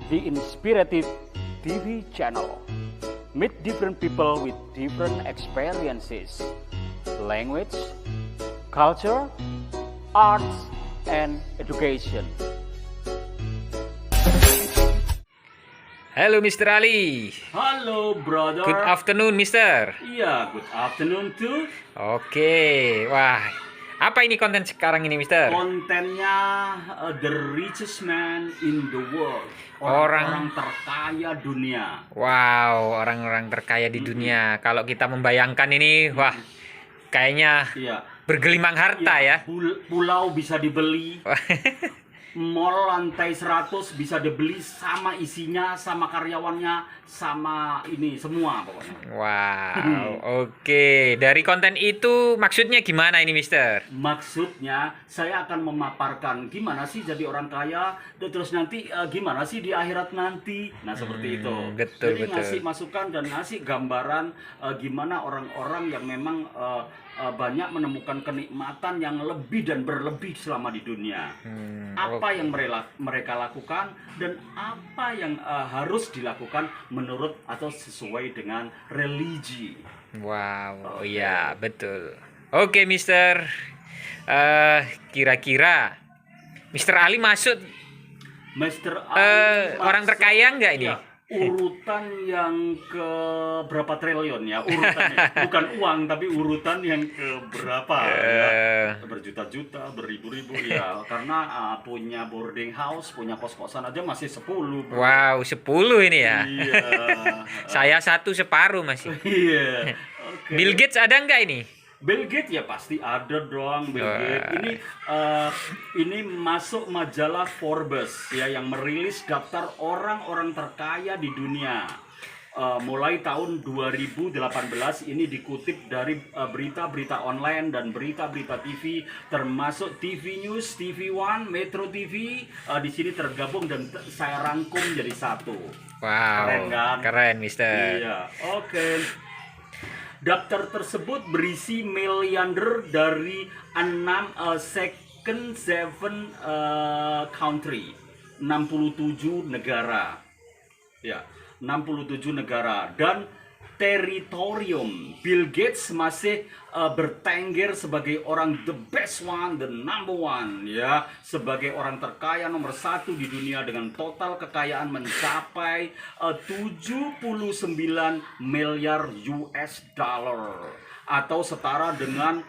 the Inspirative TV channel. Meet different people with different experiences, language, culture, arts, and education. Halo Mr. Ali. Halo brother. Good afternoon Mister. Iya, good afternoon too. Oke, wah, apa ini konten sekarang ini Mister? Kontennya the richest man in the world. Orang terkaya dunia. Wow, orang-orang terkaya di dunia. Kalau kita membayangkan ini, wah, kayaknya Iya. bergelimang harta ya. Pulau bisa dibeli. Mall lantai 100 bisa dibeli sama isinya, sama karyawannya, sama ini semua pokoknya. Wow, oke. Dari konten itu maksudnya gimana ini Mister? Maksudnya saya akan memaparkan gimana sih jadi orang kaya, dan terus nanti gimana sih di akhirat nanti. Nah seperti itu. Betul, Jadi betul. ngasih masukan dan ngasih gambaran gimana orang-orang yang memang banyak menemukan kenikmatan yang lebih dan berlebih selama di dunia. Apa yang mereka lakukan dan apa yang harus dilakukan menurut atau sesuai dengan religi. Wow, iya betul. Oke Mister, kira-kira Mister Ali masuk Mr. Ali orang masuk, terkaya nggak ini? ya, urutan yang ke berapa triliun ya urutannya. Bukan uang tapi urutan yang ke berapa ya. Berjuta-juta, beribu-ribu ya. Karena punya boarding house, punya kos-kosan aja masih 10. Wow, 10 ini ya. Iya. Saya satu separuh masih. Iya. Oke. Bill Gates ada nggak ini? Bill Gates ya pasti ada dong. Bill Gates ini masuk majalah Forbes ya yang merilis daftar orang-orang terkaya di dunia. Mulai tahun 2018 ini dikutip dari berita-berita online dan berita-berita TV, termasuk TV News, TV One, Metro TV. Di sini tergabung dan saya rangkum jadi satu. Wow, Keren kan? keren Mister. Iya, oke. Daftar tersebut berisi miliarder dari 7 country, 67 negara. Ya, 67 negara dan teritorium. Bill Gates masih bertengger sebagai orang the best one, the number one ya, sebagai orang terkaya nomor 1 di dunia dengan total kekayaan mencapai 79 miliar US dollar atau setara dengan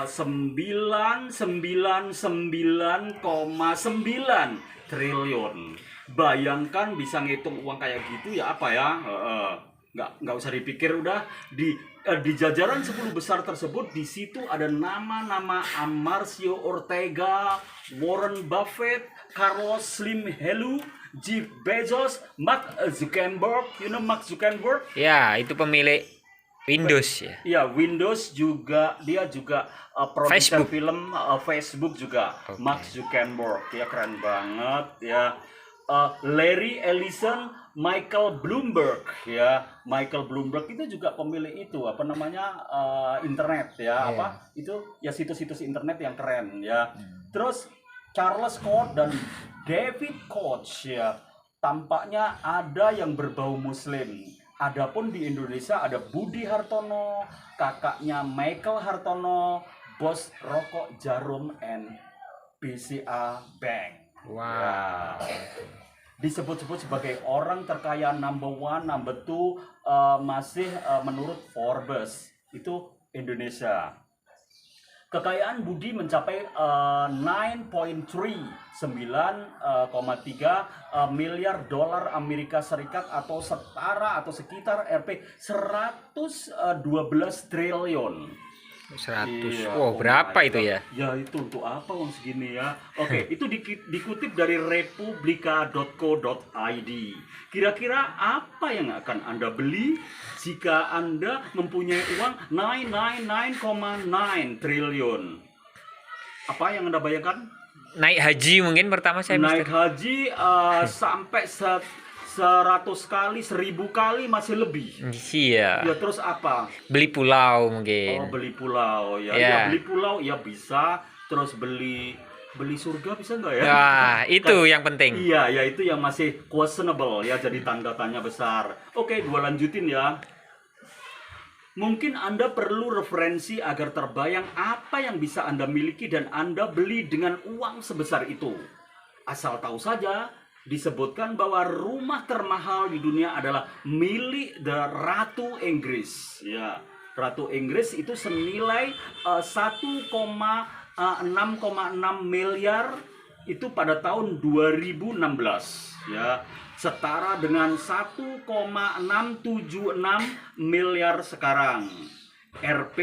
999,9 triliun. Bayangkan bisa ngitung uang kayak gitu ya apa ya? Nggak usah dipikir, udah di jajaran 10 besar tersebut di situ ada nama-nama Amarcio Ortega, Warren Buffett, Carlos Slim Helú, Jeff Bezos, Mark Zuckerberg, Mark Zuckerberg? Ya, itu pemilik Windows ya. Ya, Windows juga, dia juga produser Facebook. film, Facebook juga. Okay. Mark Zuckerberg, ya keren banget ya. Larry Ellison, Michael Bloomberg ya. Michael Bloomberg itu juga pemilik itu apa namanya internet ya, apa itu ya, situs-situs internet yang keren ya. Terus Charles Koch dan David Koch ya, tampaknya ada yang berbau muslim. Adapun di Indonesia ada Budi Hartono, kakaknya Michael Hartono, bos rokok Jarum and BCA Bank. Wow. Disebut-sebut sebagai orang terkaya number 1, number 2 masih menurut Forbes itu Indonesia. Kekayaan Budi mencapai 9,3 miliar dolar Amerika Serikat atau setara atau sekitar Rp 112 triliun. 100. Iya, Wow, berapa itu ya? Ya itu untuk apa uang segini ya? Oke, itu dikutip dari republika.co.id. Kira-kira apa yang akan Anda beli jika Anda mempunyai uang 999,9 triliun? Apa yang Anda bayangkan? Naik haji mungkin pertama saya Naik Mister. haji sampai 100 kali, 1000 kali masih lebih. Iya. Ya terus apa? Beli pulau Oh, mungkin. beli pulau ya. Ya. Ya beli pulau ya bisa, terus beli beli surga bisa nggak ya? Wah, itu yang penting. Iya, ya itu yang masih questionable ya, jadi tanda tanya besar. Oke, gua lanjutin ya. Mungkin Anda perlu referensi agar terbayang apa yang bisa Anda miliki dan Anda beli dengan uang sebesar itu. Asal tahu saja, disebutkan bahwa rumah termahal di dunia adalah milik Ratu Inggris. Ya, Ratu Inggris itu senilai 1,6,6 miliar itu pada tahun 2016 ya, setara dengan 1,676 miliar sekarang. Rp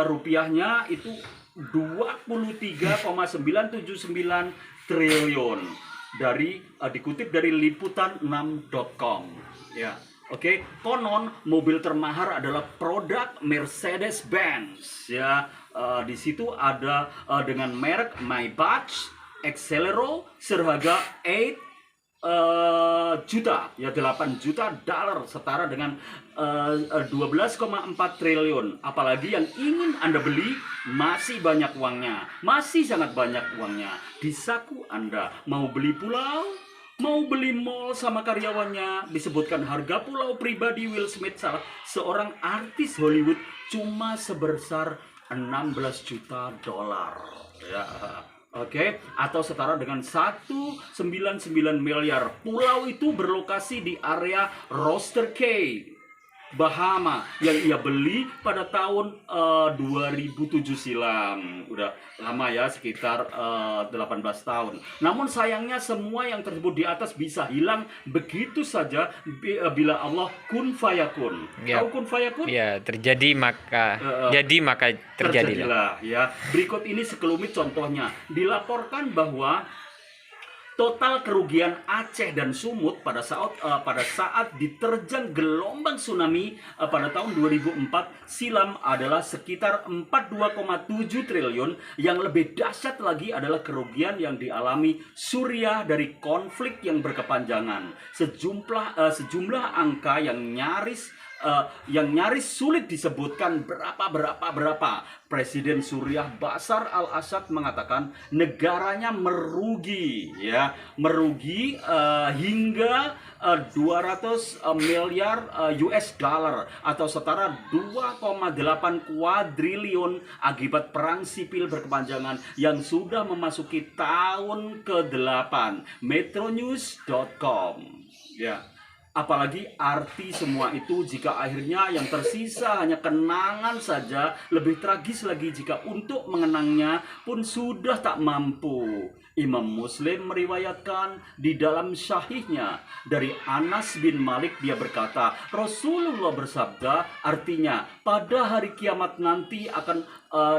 rupiahnya itu 23,979 triliun dari dikutip dari liputan6.com ya. Oke, konon mobil termahal adalah produk Mercedes-Benz ya. Di situ ada dengan merek Maybach Excelero seharga 8 juta dolar setara dengan 12,4 triliun. Apalagi yang ingin Anda beli masih banyak uangnya, masih sangat banyak uangnya di saku Anda. Mau beli pulau, mau beli mall sama karyawannya. Disebutkan harga pulau pribadi Will Smith, salah seorang artis Hollywood, cuma sebesar 16 juta dolar ya. Oke, atau setara dengan 199 miliar. Pulau itu berlokasi di area Roaster Cay, Bahama, yang ia beli pada tahun 2007 silam. Udah lama ya, sekitar 18 tahun. Namun sayangnya semua yang tersebut di atas bisa hilang begitu saja bila Allah kun fayakun. Ya. Tahu kun fayakun? Ya, terjadi maka maka terjadilah. Ya. Berikut ini sekelumit contohnya. Dilaporkan bahwa total kerugian Aceh dan Sumut pada saat diterjang gelombang tsunami pada tahun 2004 silam adalah sekitar 42,7 triliun. Yang lebih dahsyat lagi adalah kerugian yang dialami Suriah dari konflik yang berkepanjangan. Sejumlah angka yang nyaris sulit disebutkan berapa. Presiden Suriah Bashar al-Assad mengatakan negaranya merugi hingga 200 miliar US dollar atau setara 2,8 kuadriliun akibat perang sipil berkepanjangan yang sudah memasuki tahun ke-8. Metronews.com ya. Apalagi arti semua itu jika akhirnya yang tersisa hanya kenangan saja. Lebih tragis lagi jika untuk mengenangnya pun sudah tak mampu. Imam Muslim meriwayatkan di dalam Sahihnya dari Anas bin Malik, dia berkata, Rasulullah bersabda, artinya pada hari kiamat nanti akan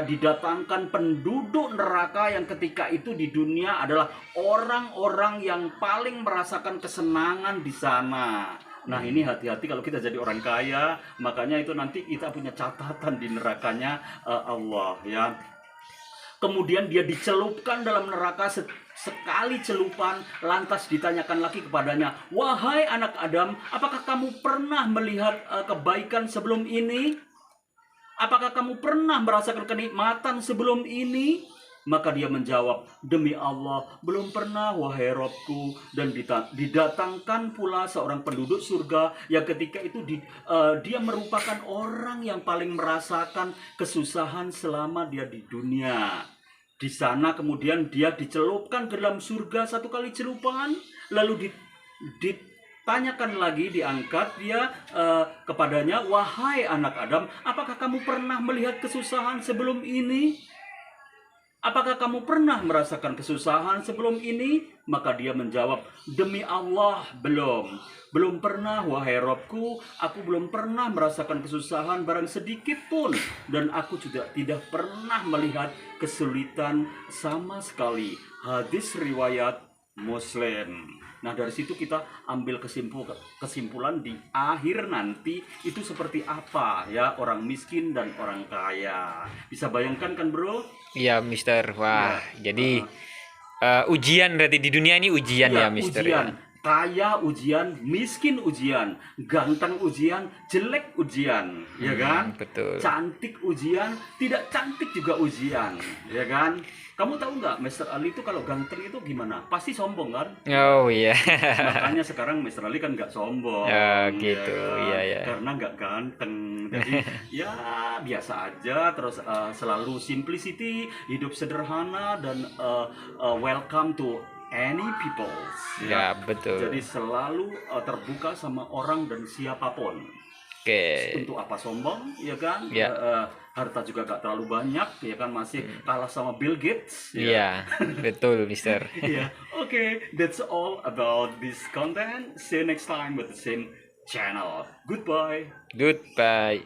didatangkan penduduk neraka yang ketika itu di dunia adalah orang-orang yang paling merasakan kesenangan di sana. Nah, ini hati-hati kalau kita jadi orang kaya, makanya itu nanti kita punya catatan di nerakanya Allah ya. Kemudian dia dicelupkan dalam neraka sekali celupan, lantas ditanyakan lagi kepadanya, wahai anak Adam, apakah kamu pernah melihat kebaikan sebelum ini? Apakah kamu pernah merasakan kenikmatan sebelum ini? Maka dia menjawab, demi Allah, belum pernah wahai Robku. Dan didatangkan pula seorang penduduk surga yang ketika itu dia merupakan orang yang paling merasakan kesusahan selama dia di dunia. Di sana kemudian dia dicelupkan ke dalam surga satu kali celupan, lalu ditanyakan lagi, diangkat dia kepadanya, wahai anak Adam, apakah kamu pernah melihat kesusahan sebelum ini? Apakah kamu pernah merasakan kesusahan sebelum ini? Maka dia menjawab, demi Allah, belum pernah wahai Robku, aku belum pernah merasakan kesusahan barang sedikit pun, dan aku juga tidak pernah melihat kesulitan sama sekali. Hadis riwayat Muslim. Nah, dari situ kita ambil kesimpulan di akhir nanti itu seperti apa ya orang miskin dan orang kaya. Bisa bayangkan kan, Bro? Iya, Mister. Wah, jadi ujian berarti di dunia ini ujian ya, Mister. Ujian. Ya. kaya ujian, miskin ujian, ganteng ujian, jelek ujian, ya kan? Betul. Cantik ujian, tidak cantik juga ujian, ya kan? Kamu tahu nggak, Mr. Ali itu kalau ganteng itu gimana? Pasti sombong kan? Oh iya. Makanya sekarang Mr. Ali kan nggak sombong, Ya, ya gitu. kan? Iya, ya. Karena nggak ganteng, jadi ya biasa aja. Terus selalu simplicity, hidup sederhana dan welcome to any people. Ya, betul. Jadi selalu terbuka sama orang dan siapapun. Oke. Untuk apa sombong, ya kan? Ya. Harta juga gak terlalu banyak, ya kan? Masih kalah sama Bill Gates. Iya, betul, Mister. Yeah. Okay, that's all about this content. See you next time with the same channel. Goodbye. Goodbye.